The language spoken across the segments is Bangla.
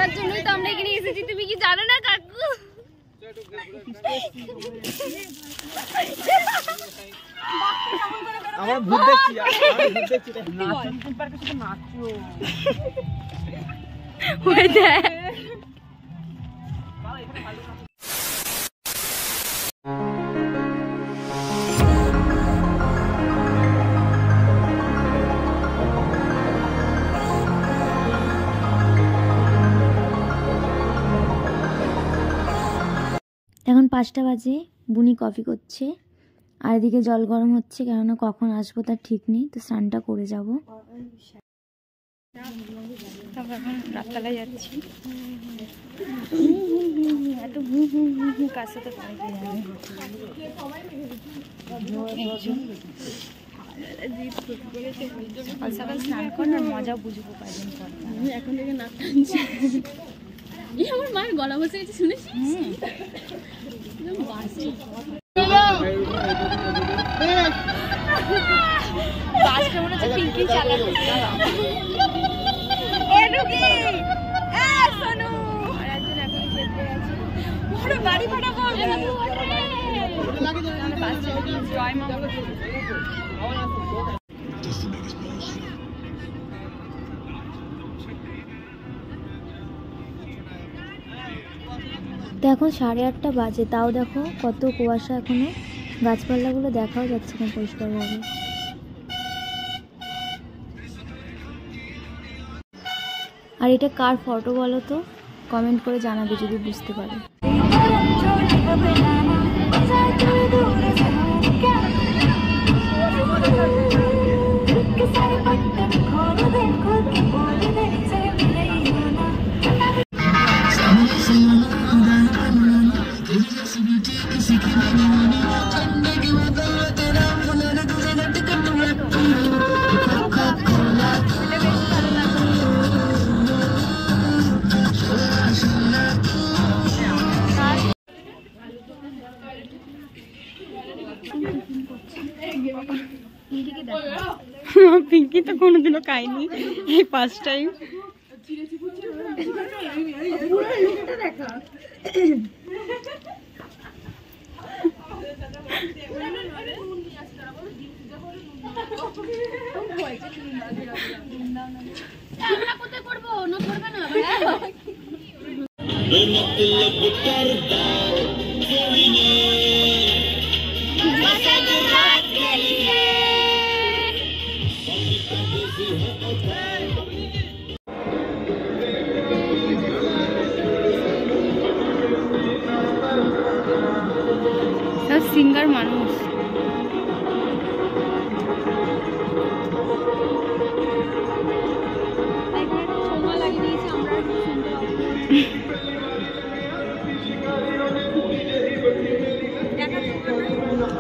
দেখার জন্যই তো আমরা এখানে এসেছি, তুমি কি জানো না কাকু? আমরা ভূত দেখছি, এখন 5টা বাজে, বুনি কফি করছে আর এদিকে জল গরম হচ্ছে, কেননা কখন আসবো তার ঠিক নেই, তো স্নানটা করে যাব। এখন রাততলায় যাচ্ছি, এত কাছে তো সকাল সকাল স্নান কর না, মজা বুঝবো কয়েকদিন পর। এখন থেকে নাক টানছি, আমার মায়ের গলা বসে গেছে শুনেছিস? বাসটা মনে হচ্ছে পিঙ্কি চালাচ্ছে। বাড়ি ভাড়া করবে জয় মা। তো এখন 8:30 বাজে, তাও দেখো কত কুয়াশা, এখনো গাছপালাগুলো দেখাও যাচ্ছে না পরিষ্কারভাবে। আর এটা কার ফটো বলো তো, কমেন্ট করে জানাবে যদি বুঝতে পারো। পিঙ্কি তো কোনোদিনও খাইনি, এই ফার্স্ট টাইম। সব সিঙ্গার মানুষ।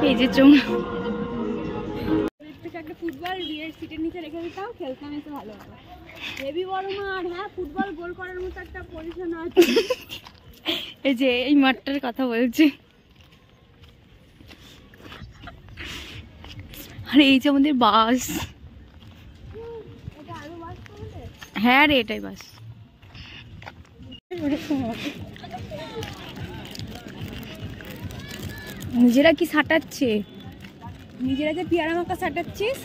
এই যে চোঙা একটা ফুটবল বিয়ের সিটের নিচে রেখে দিতাম, খেলতাম, এসে ভালো হতো। হেভি বড় মাঠ, হ্যাঁ ফুটবল গোল করার মতো একটা পজিশন আছে। এই যে এই মাঠটার কথা বলছি। আরে এই যে আমাদের বাস, হ্যাঁ রে এটাই বাস। নিজেরা কি সাটাচ্ছে, নিজেরা যে পেয়ারা মাখা সাটাচ্ছিস,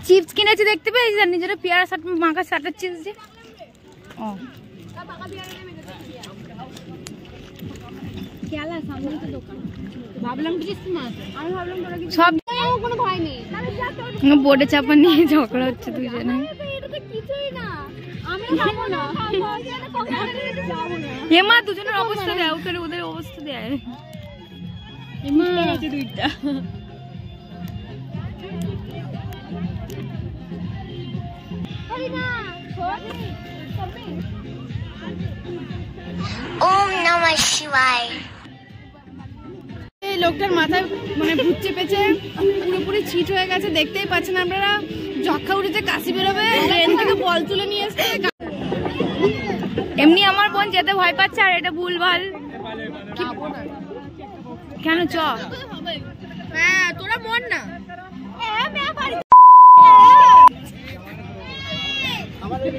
চিপস কিনেছি দেখতে পেয়েছিস, আর নিজেরা পেয়ারা মাখা সাটাচ্ছিস যে। ও কেলা সামনে তো দোকান, ভাবলাম কি আমি ভাবলাম তোরা কি সব কোনো ভয় নেই, বোর্ডে চাপা নিয়ে ঝগড়া হচ্ছে দুজনে। এটা তো কিছুই না, আমি খাবো না, এমা দুজনের অবস্থা দেয়, ওদের ওদের অবস্থা দেয়। এমা আছে দুইটা। ওম নমঃ শিবায়। এই লোকটার মাথায় মানে ভূত চেপেছে, পুরোপুরি ছিট হয়ে গেছে, দেখতেই পাচ্ছেন আপনারা। যক্ষা উঠেছে, কাশি বেরোবে, ট্রেন থেকে বল তুলে নিয়ে এসছে। এমনি আমার বোন যেতে ভয় পাচ্ছে, আর এটা ভুলভাল। কেন চ, হ্যাঁ তোরা মন না। আমাদের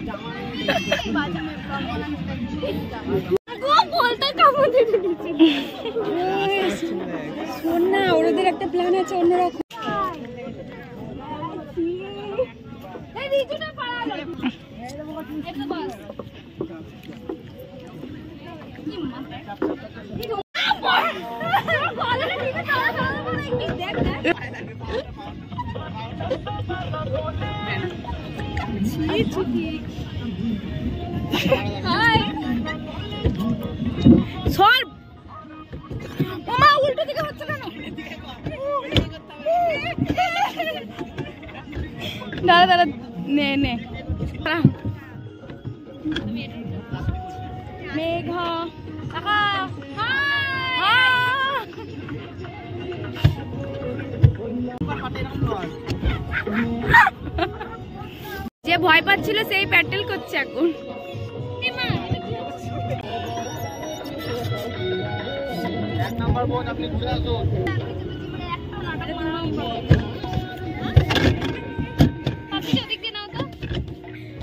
শোন না, ওদের একটা প্ল্যান আছে অন্যরকম। উল্টো দিকে হচ্ছে কেন? দাঁড়া দাঁড়া, নে নে মেঘা যে ভয় পাচ্ছিল সেই প্যাটেল করছে এখন।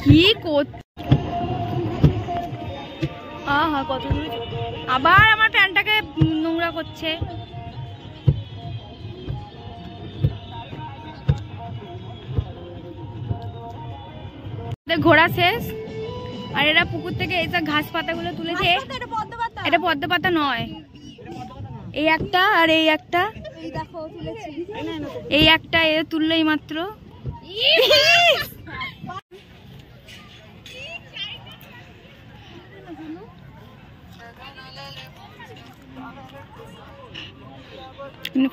কি কত আবার আমার প্যান্টটাকে নোংরা করছে। ঘোরা শেষ, আর এরা পুকুর থেকে এই ঘাস পাতাগুলো তুলেছে। এটা পদ্ম পাতা নয়, এই একটা আর এই একটা, এই একটা এ তুললেই মাত্র।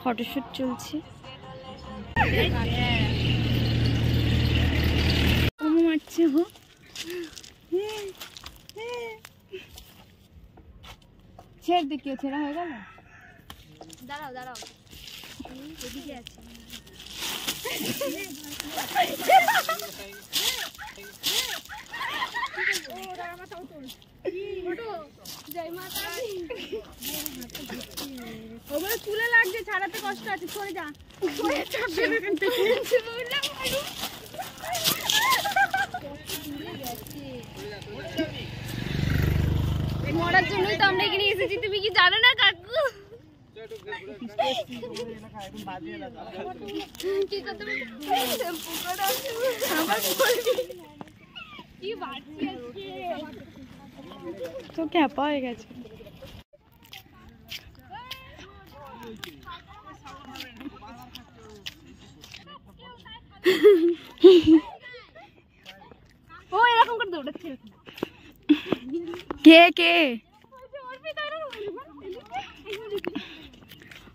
ফটোশুট চলছে। মারছে গো, ছেড় দেখিও, ছেড়া হয়ে গেল। দাঁড়াও দাঁড়াও, এদিকে আছে। ওগুলো তুলে লাগছে, ছাড়াতে কষ্ট আছে, সরে যা। মরার জন্যই তো আমরা এখানে এসেছি, তুমি কি জানো না কাকু? তো ক্যাপা হয়ে গেছে। ও এরকম করে দৌড়াচ্ছে। কে কে?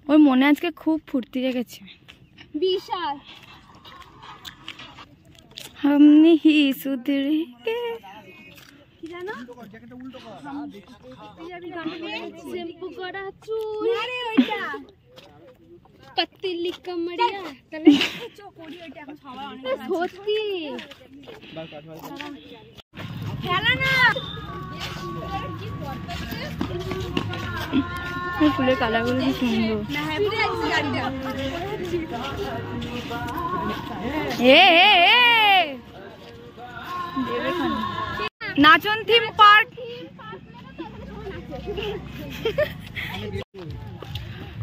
ওর মনে আজকে খুব ফুর্তি লেগেছে। বিশাল हमने ही सुधरे के কি জানো, শ্যাম্পু করা চুল, আরে ওইটা পতলি কমড়িয়া, তাহলে চোকড়ি ওইটা এখন সবাই অনেক সত্যি খেলা না। এই ফুলের কালারগুলো কি সুন্দর। নাচন থিম পার্ক।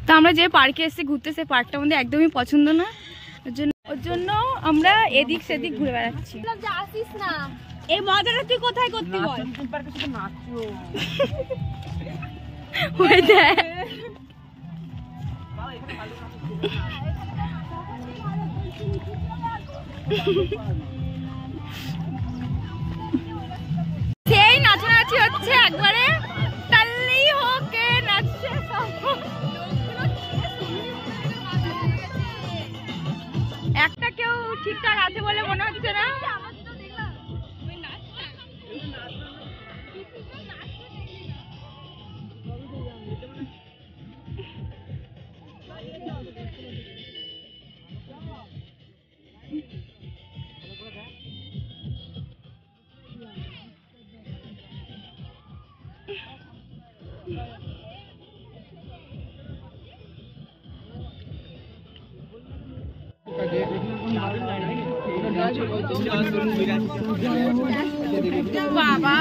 তো আমরা যে পার্কে এসে ঘুরতে, সেই পার্কটা আমাদের একদমই পছন্দ না, ওর জন্য আমরা এদিক সেদিক ঘুরে বেড়াচ্ছি। আসিস না, এই মজাটা তুই কোথায় করতে বল? সেই নাচানাচি হচ্ছে একবারে, তাল্লি হোকে নাচছে। একটা কেউ ঠিকঠাক আছে বলে মনে হচ্ছে না। বাবা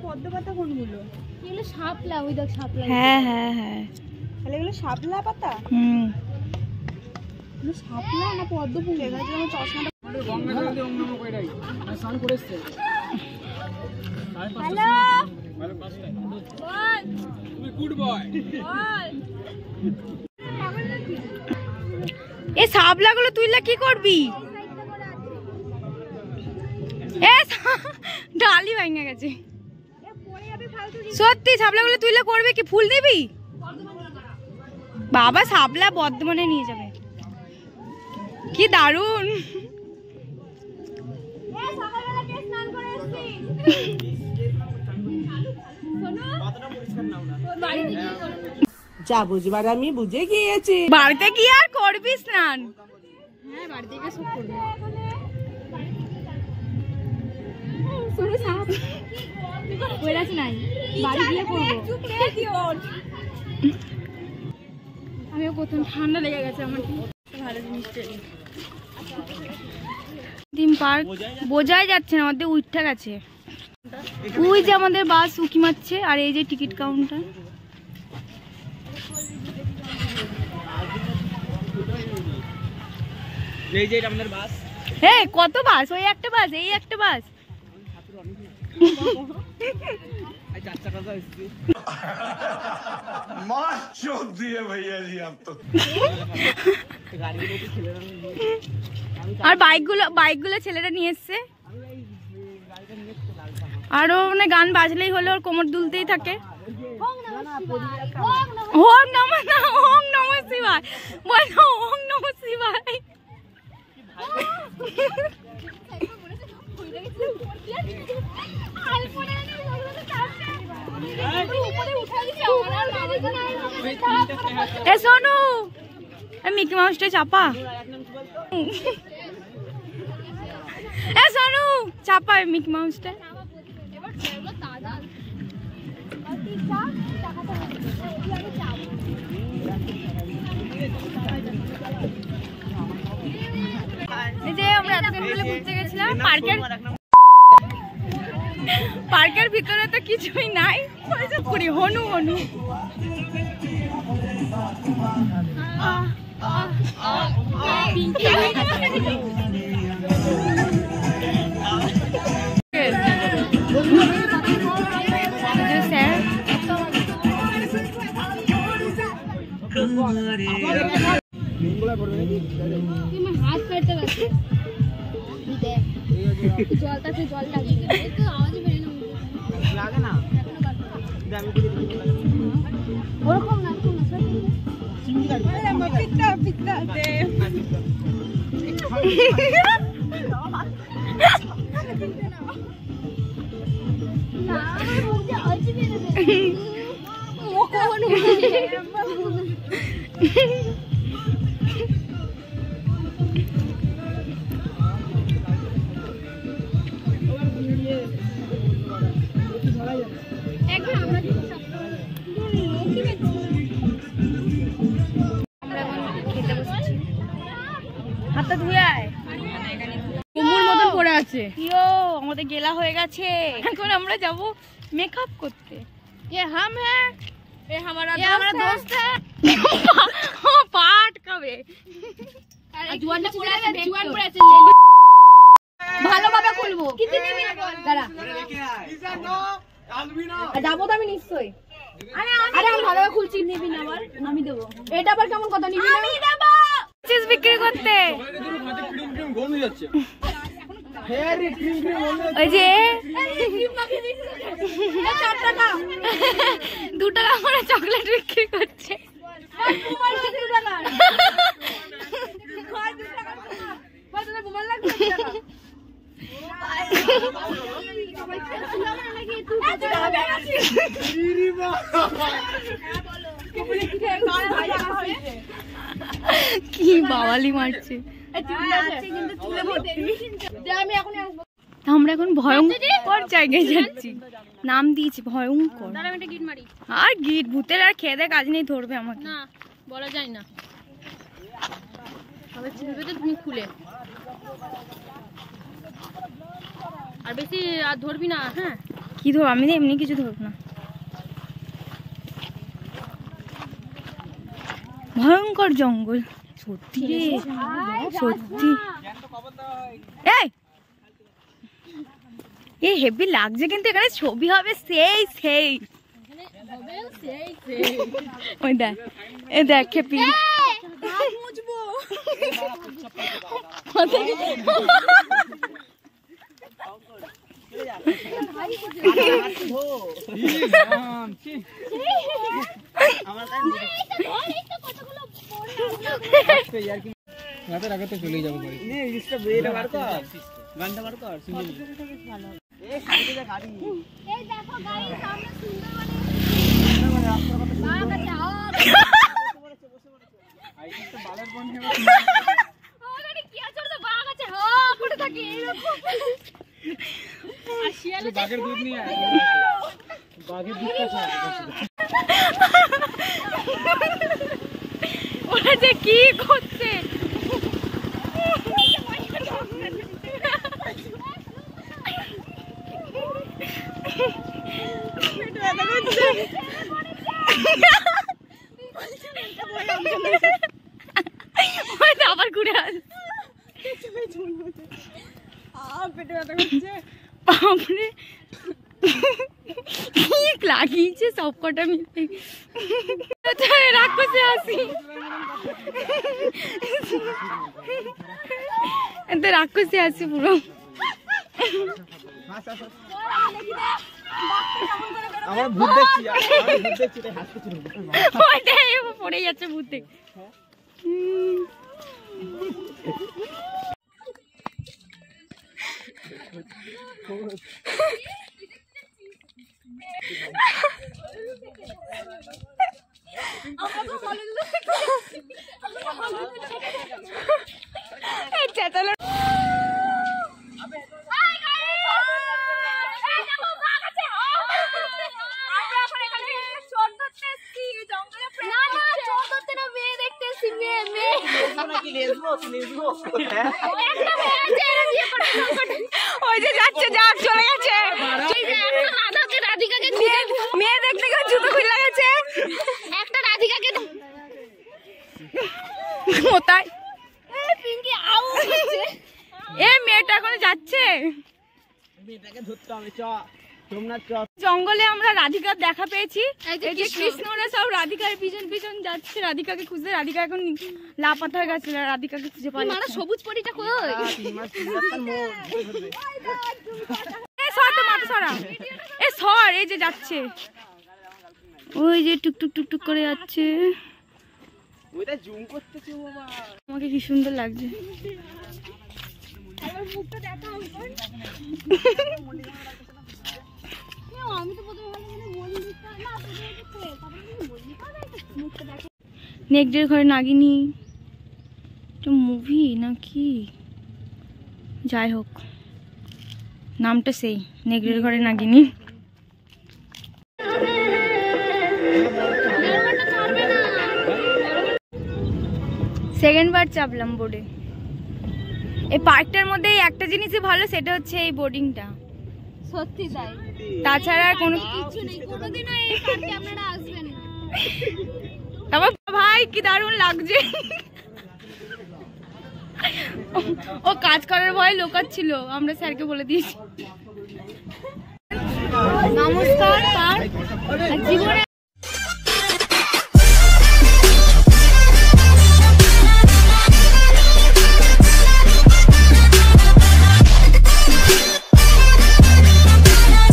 পদ্মপাতা কোনগুলো? এগুলো শাপলা, ওই দেখ শাপলা। হ্যাঁ হ্যাঁ হ্যাঁ, তাহলে এগুলো শাপলা পাতা? শাপলা না পদ্ম ফুল? চশমাটা হ্যালো এই শাপলাগুলো তুইলা কি করবি? ডালি ভেঙে গেছে সত্যি। শাপলাগুলো তুইলা করবি কি? ফুল দিবি? বাবা শাপলা বর্ধমানে নিয়ে যাবে, কি দারুন। যা বুঝবার আমি বুঝে গিয়েছি। বাড়িতে কি আর করবি স্নান? হ্যাঁ বাড়িতে গিয়ে সব করবো। নাই বাড়ি গিয়ে করবো। আমিও প্রথম ঠান্ডা লেগে গেছে আমার, ভালো জিনিস ডিম পার্ক বোঝাই যাচ্ছে না, আমাদের উঠে গেছে। ওই যে আমাদের বাস উকি মারছে, আর এই যে টিকিট কাউন্টার। এই যে আমাদের বাস। হ্যাঁ কত বাস? ওই একটা বাস, এই একটা বাস। আর বাইকগুলো ছেলেরা নিয়ে এসছে। আরো মানে গান বাজলেই হলো, ওর কোমর দুলতেই থাকে। ওম নমঃ শিবায়, বলো ওম নমঃ শিবায়। এ সোনু, মিকি মাউসটা চাপা। এ সোনু চাপা মিকি মাউসটা। এই যে আমরা এতদিন মিলে ঘুরতে গেছিলাম পার্কের ভিতরে, তো কিছুই নাই। হনু হনু হাত কাটতে পারছি জলটা জল লাগিয়ে আওয়াজ লাগে না ওরকম না হাতটা ধুয়ে আয়। কুমুর মতন পড়ে আছে। ইয়ো আমাদের গেলা হয়ে গেছে, এখন আমরা যাব মেকআপ করতে। ये हम हैं, ये हमारा दोस्त है। পাট কবে জুয়ানটা পড়ে আছে, জুয়ান পড়ে আছে। ভালোভাবে খুলবো। কিতে নিবি না বল? দাঁড়া যাবো তো আমি নিশ্চয়ই। আরে আমি ভালোভাবে খুলছি। নিবি না বল? আমি দেবো। এটা আবার কেমন কথা? নিবি না? আমি দেবো চিজ বিক্রি করতে। ওই যে 2 টাকা করে চকলেট বিক্রি করছে। কি বাওয়ালি মারছে। আমরা এখন ভয়ঙ্কর জায়গায় যাচ্ছি, নাম দিয়েছি ভয়ঙ্কর। আর গিট ভূতের আর খেয়ে দেয় কাজ নেই, ধরবে আমাকে না, বলা যায় না, চিনবে তো তুমি খুলে। আর বেশি আর ধরবি না। হ্যাঁ কি ধর, আমি না এমনি কিছু ধরব না। ভয়ঙ্কর জঙ্গল সত্যি রে, সত্যি। এই হেভি লাগছে কিন্তু এখানে ছবি হবে সেই সেই। ওই দেখ, এ দেখ খেপি চলে যাবো। গানটা বার কর, বাঘের দুধ নিয়ে বাঘের দুধটা ওরা যে কি করছে। আবার ঘুরে আস, পেটে ব্যথা করছে। বাপরে কি লাগিয়েছে সব কটা মিলে। রাক্ষসে আসি, এতে রাক্ষসে আসি পুরো। আমার ভূত দেখছি, পড়ে যাচ্ছে ভূত দেখ। ওই যে যাচ্ছে, যাক চলে গেছে। রাধিকাকে মেয়ে দেখতে গিয়ে জুতো খুলে গেছে, একটা রাধিকাকে কোথায় এ মেয়েটা এখন যাচ্ছে। জঙ্গলে আমরা রাধিকার দেখা পেয়েছি, কৃষ্ণরা সব রাধিকার পিছন পিছন যাচ্ছে, রাধিকাকে খুঁজতে। রাধিকা এখন লাপাতা হয়ে গেছে, রাধিকাকে খুঁজে পাই না। সবুজ পরিটা কই? এ সর, এই যে যাচ্ছে, ওই যে টুকটুক টুকটুক করে যাচ্ছে। আমাকে কি সুন্দর লাগছে। নেকড়ের ঘরে নাগিনী মুভি নাকি, যাই হোক নামটা সেই নেকড়ের ঘরে নাগিনী। সেকেন্ড বার চাপলাম বোর্ডে। এই পার্কটার মধ্যে একটা জিনিসই ভালো, সেটা হচ্ছে এই বোর্ডিংটা। সত্যি তাই, তাছাড়া কোনো কিছু নেই। কোনোদিনও এই পার্কে আপনারা আসবেন না। তারপর ভাই কি দারুণ লাগছে। ও কাজ করার ভয়ে লোকাচ্ছিল, আমরা স্যারকে বলে দিয়েছি। নমস্কার। জীবনে